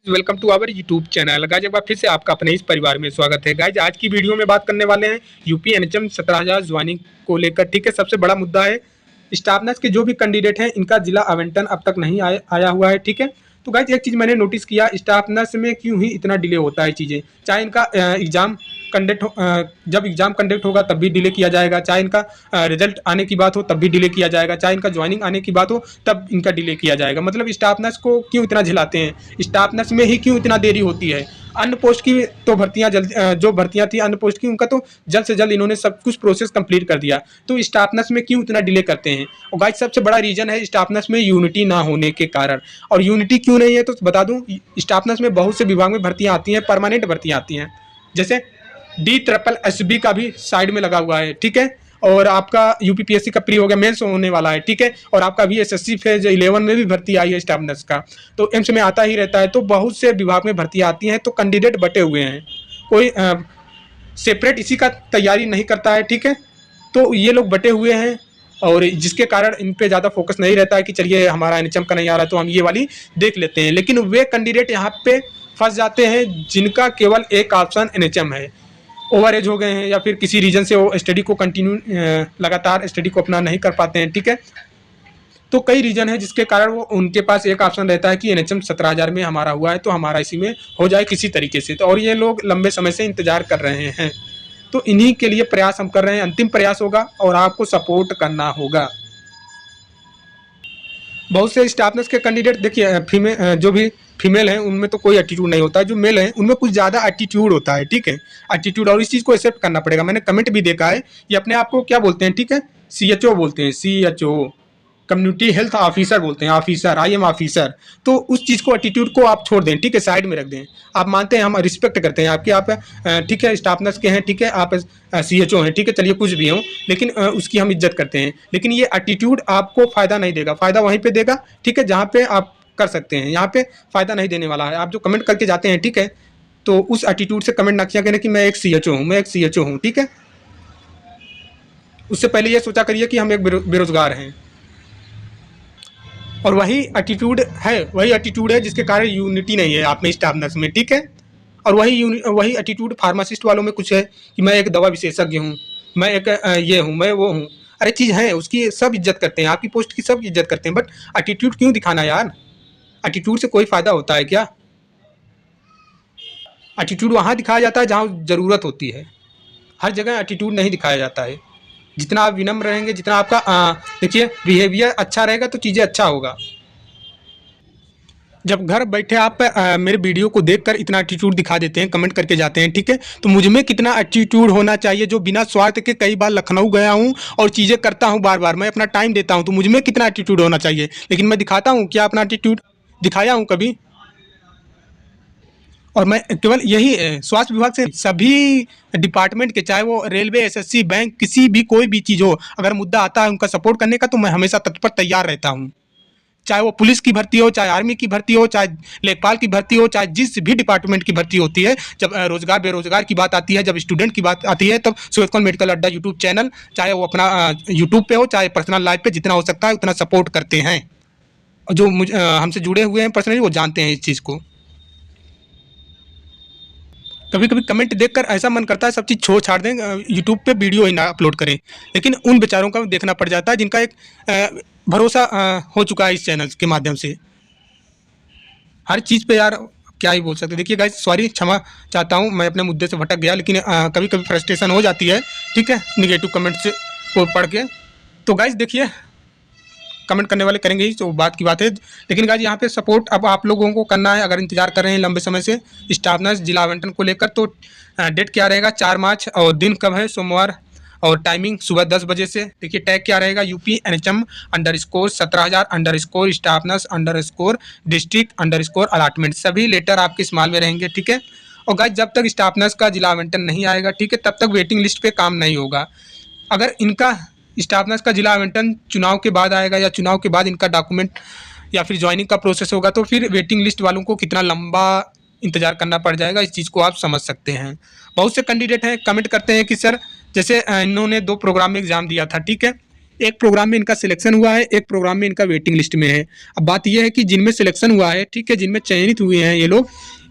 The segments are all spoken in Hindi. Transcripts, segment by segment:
Welcome to our YouTube channel. Guys एक बार फिर से आपका अपने इस परिवार में स्वागत है। गाइज आज की वीडियो में बात करने वाले हैं यूपी एनएचएम 17,000 ज्वाइनिंग को लेकर। ठीक है, सबसे बड़ा मुद्दा है स्टाफ नर्स के जो भी कैंडिडेट हैं इनका जिला आवंटन अब तक नहीं आया हुआ है। ठीक है, तो गाइज एक चीज़ मैंने नोटिस किया, स्टाफ नर्स में क्यों ही इतना डिले होता है चीज़ें। चाहे इनका एग्जाम कंडक्ट जब एग्जाम कंडक्ट होगा तब भी डिले किया जाएगा, चाहे इनका रिजल्ट आने की बात हो तब भी डिले किया जाएगा, चाहे इनका ज्वाइनिंग आने की बात हो तब इनका डिले किया जाएगा। मतलब स्टाफ नर्स को क्यों इतना झिलाते हैं, स्टाफ नर्स में ही क्यों इतना देरी होती है। अन्य पोस्ट की तो भर्तियां जल्द जो भर्तियां थी अन्य पोस्ट की उनका तो जल्द से जल्द इन्होंने सब कुछ प्रोसेस कंप्लीट कर दिया, तो स्टाफ नर्स में क्यों इतना डिले करते हैं। और गाइस सबसे बड़ा रीजन है स्टाफ नर्स में यूनिटी ना होने के कारण। और यूनिटी क्यों नहीं है तो बता दूं, स्टाफ नर्स में बहुत से विभाग में भर्तियां आती हैं, परमानेंट भर्तियां आती हैं, जैसे DSSB का भी साइड में लगा हुआ है। ठीक है, और आपका यूपीपीएससी का प्री हो गया, मेंस होने वाला है। ठीक है, और आपका VSSC फेज 11 में भी भर्ती आई है स्टाफ नर्स का, तो एम्स में आता ही रहता है। तो बहुत से विभाग में भर्तियां आती हैं, तो कैंडिडेट बटे हुए हैं, कोई सेपरेट इसी का तैयारी नहीं करता है। ठीक है, तो ये लोग बटे हुए हैं और जिसके कारण इन पे ज़्यादा फोकस नहीं रहता है कि चलिए हमारा एनएचएम का नहीं आ रहा तो हम ये वाली देख लेते हैं। लेकिन वे कैंडिडेट यहाँ पे फंस जाते हैं जिनका केवल एक ऑप्शन एनएचएम है, ओवर एज हो गए हैं या फिर किसी रीजन से वो स्टडी को कंटिन्यू लगातार स्टडी को अपना नहीं कर पाते हैं। ठीक है, तो कई रीजन है जिसके कारण वो उनके पास एक ऑप्शन रहता है कि एनएचएम 17,000 में हमारा हुआ है तो हमारा इसी में हो जाए किसी तरीके से। तो और ये लोग लंबे समय से इंतजार कर रहे हैं, तो इन्हीं के लिए प्रयास हम कर रहे हैं। अंतिम प्रयास होगा और आपको सपोर्ट करना होगा। बहुत से स्टाफ नर्स के कैंडिडेट देखिए, जो भी फीमेल हैं उनमें तो कोई एटीट्यूड नहीं होता है, जो मेल हैं उनमें कुछ ज़्यादा एटीट्यूड होता है। ठीक है, एटीट्यूड, और इस चीज़ को एक्सेप्ट करना पड़ेगा। मैंने कमेंट भी देखा है, ये अपने आप को क्या बोलते हैं, ठीक है, CHO बोलते हैं, CHO कम्युनिटी हेल्थ ऑफिसर बोलते हैं, ऑफिसर, IM ऑफिसर। तो उस चीज़ को, एटीट्यूड को आप छोड़ दें, ठीक है, साइड में रख दें। आप मानते हैं, हम रिस्पेक्ट करते हैं आपकी, आप ठीक है स्टाफ नर्स के हैं, ठीक है, आप CHO हैं, ठीक है, चलिए कुछ भी हो, लेकिन उसकी हम इज्जत करते हैं। लेकिन ये एटीट्यूड आपको फ़ायदा नहीं देगा, फ़ायदा वहीं पर देगा, ठीक है, जहाँ पे आप कर सकते हैं। यहाँ पे फ़ायदा नहीं देने वाला है। आप जो कमेंट करके जाते हैं, ठीक है, तो उस एटीट्यूड से कमेंट ना किया करें कि मैं एक CHO हूँ, मैं एक CHO हूँ। ठीक है, उससे पहले ये सोचा करिए कि हम एक बेरोजगार हैं। और वही एटीट्यूड है जिसके कारण यूनिटी नहीं है आप में, स्टाफ नर्स में। ठीक है, और वही एटीट्यूड फार्मासिस्ट वालों में कुछ है कि मैं एक दवा विशेषज्ञ हूँ, मैं एक ये हूँ, मैं वो हूँ। अरे चीज़ है, उसकी सब इज्जत करते हैं, आपकी पोस्ट की सब इज्जत करते हैं, बट एटीट्यूड क्यों दिखाना यार। एटीट्यूड से कोई फ़ायदा होता है क्या। एटीट्यूड वहाँ दिखाया जाता है जहाँ ज़रूरत होती है, हर जगह एटीट्यूड नहीं दिखाया जाता है। जितना आप विनम्र रहेंगे, जितना आपका देखिए बिहेवियर अच्छा रहेगा तो चीज़ें अच्छा होगा। जब घर बैठे आप मेरे वीडियो को देखकर इतना एटीट्यूड दिखा देते हैं, कमेंट करके जाते हैं, ठीक है, तो मुझ में कितना एटीट्यूड होना चाहिए, जो बिना स्वार्थ के कई बार लखनऊ गया हूँ और चीज़ें करता हूँ, बार बार मैं अपना टाइम देता हूँ, तो मुझ में कितना एटीट्यूड होना चाहिए। लेकिन मैं दिखाता हूँ क्या अपना एटीट्यूड, दिखाया हूँ कभी। और मैं केवल यही स्वास्थ्य विभाग से सभी डिपार्टमेंट के, चाहे वो रेलवे, SSC, बैंक, किसी भी कोई भी चीज़ हो, अगर मुद्दा आता है उनका सपोर्ट करने का, तो मैं हमेशा तत्पर तैयार रहता हूँ। चाहे वो पुलिस की भर्ती हो, चाहे आर्मी की भर्ती हो, चाहे लेखपाल की भर्ती हो, चाहे जिस भी डिपार्टमेंट की भर्ती होती है, जब रोजगार बेरोजगार की बात आती है, जब स्टूडेंट की बात आती है, तब सुहेल कौल मेडिकल अड्डा यूट्यूब चैनल, चाहे वो अपना यूट्यूब पे हो, चाहे पर्सनल लाइफ पे, जितना हो सकता है उतना सपोर्ट करते हैं। और जो हमसे जुड़े हुए हैं पर्सनली, वो जानते हैं इस चीज़ को। कभी कभी कमेंट देखकर ऐसा मन करता है सब चीज़ छोड़ छाड़ दें, यूट्यूब पे वीडियो ही ना अपलोड करें। लेकिन उन बेचारों का देखना पड़ जाता है जिनका एक भरोसा हो चुका है इस चैनल के माध्यम से। हर चीज़ पे यार क्या ही बोल सकते। देखिए गाइस, सॉरी, क्षमा चाहता हूँ, मैं अपने मुद्दे से भटक गया, लेकिन कभी कभी फ्रस्ट्रेशन हो जाती है, ठीक है, निगेटिव कमेंट्स को पढ़ के। तो गाइस देखिए, कमेंट करने वाले करेंगे ही, तो बात की बात है। लेकिन गाइस यहाँ पे सपोर्ट अब आप लोगों को करना है। अगर इंतजार कर रहे हैं लंबे समय से स्टाफ नर्स जिला आवंटन को लेकर, तो डेट क्या रहेगा, 4 मार्च, और दिन कब है, सोमवार, और टाइमिंग सुबह 10 बजे से। देखिए टैग क्या रहेगा, UP NHM _ 17,000 _ staff nurse _ district _ allotment. सभी लेटर आपके स्मॉल में रहेंगे, ठीक है। और गाइस जब तक स्टाफ नर्स का जिला आवंटन नहीं आएगा, ठीक है, तब तक वेटिंग लिस्ट पे काम नहीं होगा। अगर इनका स्टाफ नर्स का जिला आवंटन चुनाव के बाद आएगा, या चुनाव के बाद इनका डॉक्यूमेंट या फिर ज्वाइनिंग का प्रोसेस होगा, तो फिर वेटिंग लिस्ट वालों को कितना लंबा इंतजार करना पड़ जाएगा, इस चीज़ को आप समझ सकते हैं। बहुत से कैंडिडेट हैं कमेंट करते हैं कि सर, जैसे इन्होंने 2 प्रोग्राम में एग्ज़ाम दिया था, ठीक है, एक प्रोग्राम में इनका सिलेक्शन हुआ है, एक प्रोग्राम में इनका वेटिंग लिस्ट में है। अब बात यह है कि जिनमें सिलेक्शन हुआ है, ठीक है, जिनमें चयनित हुए हैं ये लोग,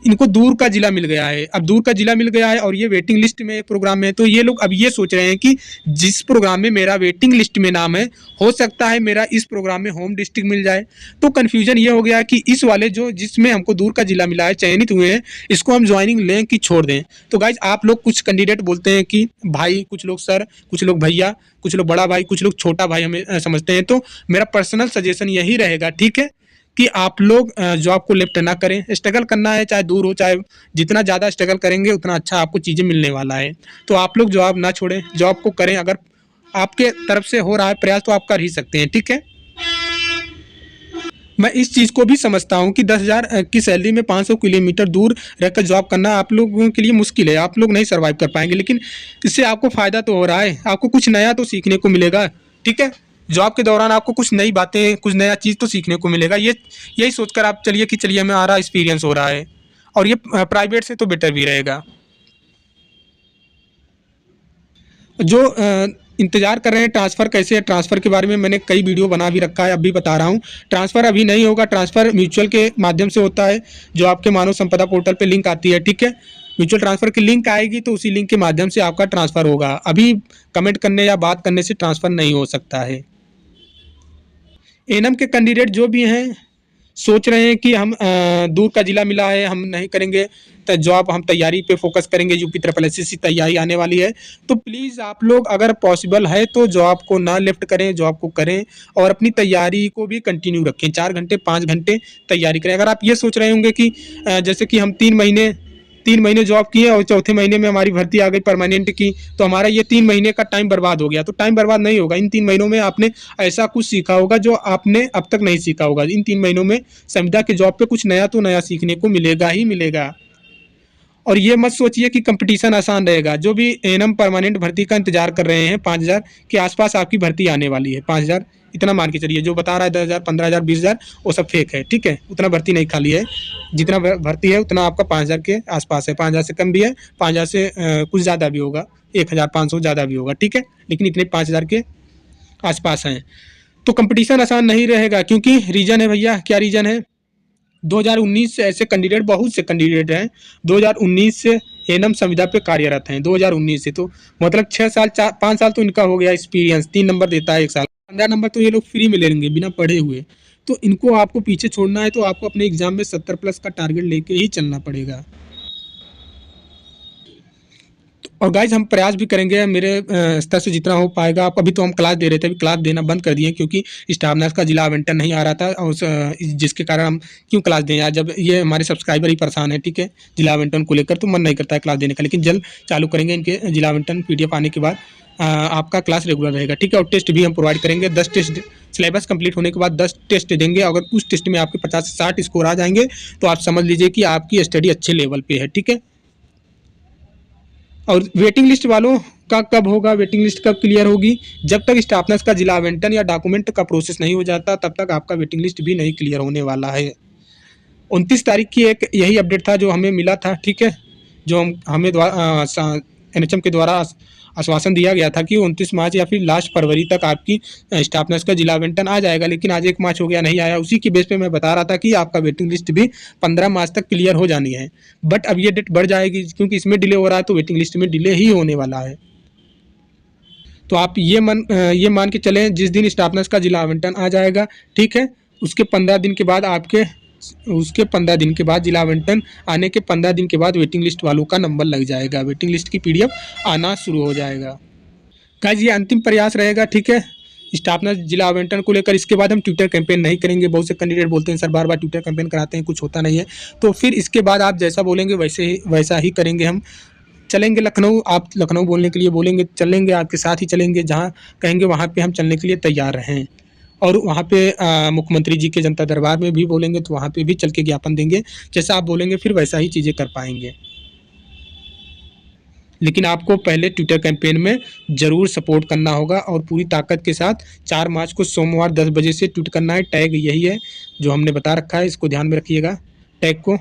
इनको दूर का जिला मिल गया है। अब दूर का जिला मिल गया है और ये वेटिंग लिस्ट में एक प्रोग्राम में है, तो ये लोग अब ये सोच रहे हैं कि जिस प्रोग्राम में मेरा वेटिंग लिस्ट में नाम है, हो सकता है मेरा इस प्रोग्राम में होम डिस्ट्रिक्ट मिल जाए। तो कन्फ्यूजन ये हो गया कि इस वाले जो जिसमें हमको दूर का जिला मिला है, चयनित हुए हैं, इसको हम ज्वाइनिंग लें कि छोड़ दें। तो गाइज आप लोग, कुछ कैंडिडेट बोलते हैं कि भाई, कुछ लोग सर, कुछ लोग भैया, कुछ लोग बड़ा भाई, कुछ लोग छोटा भाई हमें समझते हैं। तो मेरा पर्सनल सजेशन यही रहेगा, ठीक है, कि आप लोग जॉब को लेफ्ट ना करें। स्ट्रगल करना है, चाहे दूर हो, चाहे जितना ज़्यादा स्ट्रगल करेंगे उतना अच्छा आपको चीज़ें मिलने वाला है। तो आप लोग जॉब ना छोड़ें, जॉब को करें। अगर आपके तरफ से हो रहा है प्रयास तो आप कर ही सकते हैं, ठीक है। मैं इस चीज़ को भी समझता हूँ कि 10,000 की सैलरी में 500 किलोमीटर दूर रहकर जॉब करना आप लोगों के लिए मुश्किल है, आप लोग नहीं सर्वाइव कर पाएंगे। लेकिन इससे आपको फ़ायदा तो हो रहा है, आपको कुछ नया तो सीखने को मिलेगा, ठीक है। जॉब के दौरान आपको कुछ नई बातें, कुछ नया चीज़ तो सीखने को मिलेगा। ये यही सोचकर आप चलिए कि चलिए हमारा एक्सपीरियंस हो रहा है, और ये प्राइवेट से तो बेटर भी रहेगा। जो इंतज़ार कर रहे हैं ट्रांसफ़र कैसे है, ट्रांसफ़र के बारे में मैंने कई वीडियो बना भी रखा है, अब भी बता रहा हूँ। ट्रांसफ़र अभी नहीं होगा, ट्रांसफ़र म्यूचुअल के माध्यम से होता है, जो आपके मानव संपदा पोर्टल पे लिंक आती है, ठीक है। म्यूचुअल ट्रांसफ़र की लिंक आएगी तो उसी लिंक के माध्यम से आपका ट्रांसफ़र होगा। अभी कमेंट करने या बात करने से ट्रांसफ़र नहीं हो सकता है। एनएम के कैंडिडेट जो भी हैं, सोच रहे हैं कि हम दूर का जिला मिला है, हम नहीं करेंगे तो जॉब, हम तैयारी पे फोकस करेंगे, यूपी ट्रिपल एसएससी तैयारी आने वाली है, तो प्लीज़ आप लोग अगर पॉसिबल है तो जॉब को ना लेफ्ट करें, जॉब को करें और अपनी तैयारी को भी कंटिन्यू रखें। 4 घंटे 5 घंटे तैयारी करें। अगर आप ये सोच रहे होंगे कि जैसे कि हम 3 महीने जॉब किए और चौथे महीने में हमारी भर्ती आ गई परमानेंट की, तो हमारा ये 3 महीने का टाइम बर्बाद हो गया। तो टाइम बर्बाद नहीं होगा। इन 3 महीनों में आपने ऐसा कुछ सीखा होगा जो आपने अब तक नहीं सीखा होगा। इन 3 महीनों में संविदा के जॉब पे कुछ नया तो नया सीखने को मिलेगा ही मिलेगा। और ये मत सोचिए कि कंपटीशन आसान रहेगा। जो भी एएनएम परमानेंट भर्ती का इंतजार कर रहे हैं, 5,000 के आसपास आपकी भर्ती आने वाली है। 5,000 इतना मान के चलिए, जो बता रहा है 10,000, 15,000, 20,000, वो सब फेक है, ठीक है। उतना भर्ती नहीं खाली है, जितना भर्ती है उतना आपका 5,000 के आसपास है। 5,000 से कम भी है, 5,000 से कुछ ज़्यादा भी होगा, 1,500 ज़्यादा भी होगा, ठीक है। लेकिन इतने 5,000 के आसपास हैं। तो कंपटीशन आसान नहीं रहेगा, क्योंकि रीज़न है भैया, क्या रीज़न है, 2019 से ऐसे कैंडिडेट, बहुत से कैंडिडेट हैं 2019 से एएनएम संविदा पे कार्यरत हैं। 2019 से, तो मतलब 6 साल, 5 साल तो इनका हो गया एक्सपीरियंस। 3 नंबर देता है 1 साल, 15 नंबर तो ये लोग फ्री में ले लेंगे बिना पढ़े हुए। तो इनको आपको पीछे छोड़ना है तो आपको अपने एग्जाम में 70+ का टारगेट लेके ही चलना पड़ेगा। और गाइज हम प्रयास भी करेंगे मेरे स्तर से जितना हो पाएगा। आप अभी तो हम क्लास दे रहे थे, अभी क्लास देना बंद कर दिए क्योंकि स्टाफ नर्स का जिला आवंटन नहीं आ रहा था, और जिसके कारण हम क्यों क्लास दें यार, जब ये हमारे सब्सक्राइबर ही परेशान है, ठीक है, जिला आवंटन को लेकर, तो मन नहीं करता है क्लास देने का। लेकिन जल्द चालू करेंगे, इनके जिला आवंटन PDF आने के बाद आपका क्लास रेगुलर रहेगा, ठीक है। और टेस्ट भी हम प्रोवाइड करेंगे। 10 टेस्ट, सिलेबस कंप्लीट होने के बाद 10 टेस्ट देंगे। अगर उस टेस्ट में आपके 50 से 60 स्कोर आ जाएंगे तो आप समझ लीजिए कि आपकी स्टडी अच्छे लेवल पे है, ठीक है। और वेटिंग लिस्ट वालों का कब होगा, वेटिंग लिस्ट कब क्लियर होगी, जब तक स्टाफ नर्स का जिला आवंटन या डॉक्यूमेंट का प्रोसेस नहीं हो जाता तब तक आपका वेटिंग लिस्ट भी नहीं क्लियर होने वाला है। 29 तारीख की एक यही अपडेट था जो हमें मिला था, ठीक है, जो हमें NHM के द्वारा आश्वासन दिया गया था कि 29 मार्च या फिर लास्ट फरवरी तक आपकी स्टाफ नर्स का जिला आवंटन आ जाएगा। लेकिन आज 1 मार्च हो गया, नहीं आया। उसी की बेस पे मैं बता रहा था कि आपका वेटिंग लिस्ट भी 15 मार्च तक क्लियर हो जानी है। बट अब ये डेट बढ़ जाएगी, क्योंकि इसमें डिले हो रहा है तो वेटिंग लिस्ट में डिले ही होने वाला है। तो आप ये मान के चलें, जिस दिन स्टाफ नर्स का जिला आवंटन आ जाएगा, ठीक है, उसके 15 दिन के बाद जिला आवंटन आने के 15 दिन के बाद वेटिंग लिस्ट वालों का नंबर लग जाएगा, वेटिंग लिस्ट की PDF आना शुरू हो जाएगा। गाइस ये अंतिम प्रयास रहेगा, ठीक है, स्टाफ नर्स जिला आवंटन को लेकर। इसके बाद हम ट्विटर कैंपेन नहीं करेंगे। बहुत से कैंडिडेट बोलते हैं सर बार बार ट्विटर कैंपेन कराते हैं, कुछ होता नहीं है। तो फिर इसके बाद आप जैसा बोलेंगे वैसा ही करेंगे। हम चलेंगे लखनऊ, आप लखनऊ बोलने के लिए बोलेंगे, चलेंगे, आपके साथ ही चलेंगे। जहाँ कहेंगे वहाँ पे हम चलने के लिए तैयार हैं। और वहाँ पे मुख्यमंत्री जी के जनता दरबार में भी बोलेंगे तो वहाँ पे भी चल के ज्ञापन देंगे। जैसा आप बोलेंगे फिर वैसा ही चीज़ें कर पाएंगे। लेकिन आपको पहले ट्विटर कैंपेन में ज़रूर सपोर्ट करना होगा और पूरी ताकत के साथ 4 मार्च को सोमवार 10 बजे से ट्वीट करना है। टैग यही है जो हमने बता रखा है, इसको ध्यान में रखिएगा टैग को।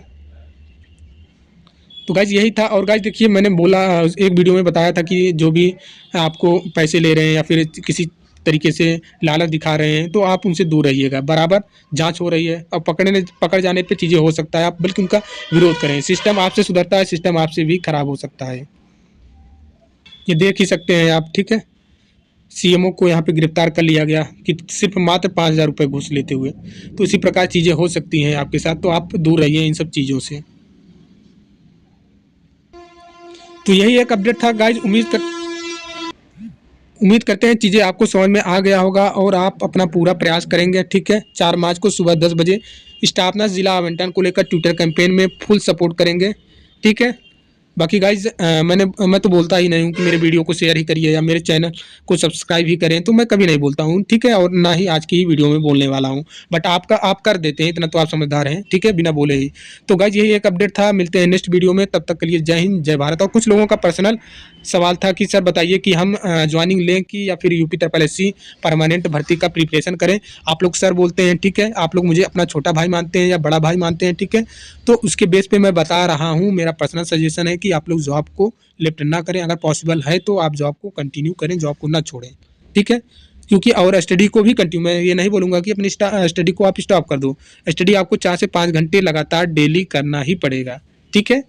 तो गाइज यही था। और गाइज देखिए, मैंने बोला एक वीडियो में बताया था कि जो भी आपको पैसे ले रहे हैं या फिर किसी तरीके से लालच दिखा रहे हैं तो आप उनसे दूर रहिएगा। बराबर जांच हो रही है और पकड़ जाने पे चीज़ें हो सकता है, आप बल्कि उनका विरोध करें। सिस्टम आपसे सुधरता है, सिस्टम आपसे भी खराब हो सकता है। ये देख ही सकते हैं आप, ठीक है। सीएमओ को यहाँ पे गिरफ्तार कर लिया गया कि सिर्फ मात्र 5,000 रुपये घूस लेते हुए। तो इसी प्रकार चीज़ें हो सकती हैं आपके साथ, तो आप दूर रहिए इन सब चीज़ों से। तो यही एक अपडेट था गाइज। उम्मीद करते हैं चीज़ें आपको समझ में आ गया होगा और आप अपना पूरा प्रयास करेंगे, ठीक है। 4 मार्च को सुबह 10 बजे स्टाफ नर्स जिला आवंटन को लेकर ट्विटर कैंपेन में फुल सपोर्ट करेंगे, ठीक है। बाकी गाइज मैं तो बोलता ही नहीं हूँ कि मेरे वीडियो को शेयर ही करिए या मेरे चैनल को सब्सक्राइब ही करें, तो मैं कभी नहीं बोलता हूँ, ठीक है। और ना ही आज की ही वीडियो में बोलने वाला हूँ, बट आप कर देते हैं, इतना तो आप समझदार हैं, ठीक है, बिना बोले ही। तो गाइज यही एक अपडेट था, मिलते हैं नेक्स्ट वीडियो में, तब तक के लिए जय हिंद जय भारत। और कुछ लोगों का पर्सनल सवाल था कि सर बताइए कि हम ज्वाइनिंग लें कि या फिर यूपी SSC परमानेंट भर्ती का प्रिपरेशन करें। आप लोग सर बोलते हैं, ठीक है, आप लोग मुझे अपना छोटा भाई मानते हैं या बड़ा भाई मानते हैं, ठीक है। तो उसके बेस पे मैं बता रहा हूँ, मेरा पर्सनल सजेशन है कि आप लोग जॉब को लेफ्ट ना करें। अगर पॉसिबल है तो आप जॉब को कंटिन्यू करें, जॉब को ना छोड़ें, ठीक है। क्योंकि और स्टडी को भी कंटिन्यू, मैं ये नहीं बोलूँगा कि अपनी स्टडी को आप स्टॉप कर दो। स्टडी आपको 4 से 5 घंटे लगातार डेली करना ही पड़ेगा, ठीक है।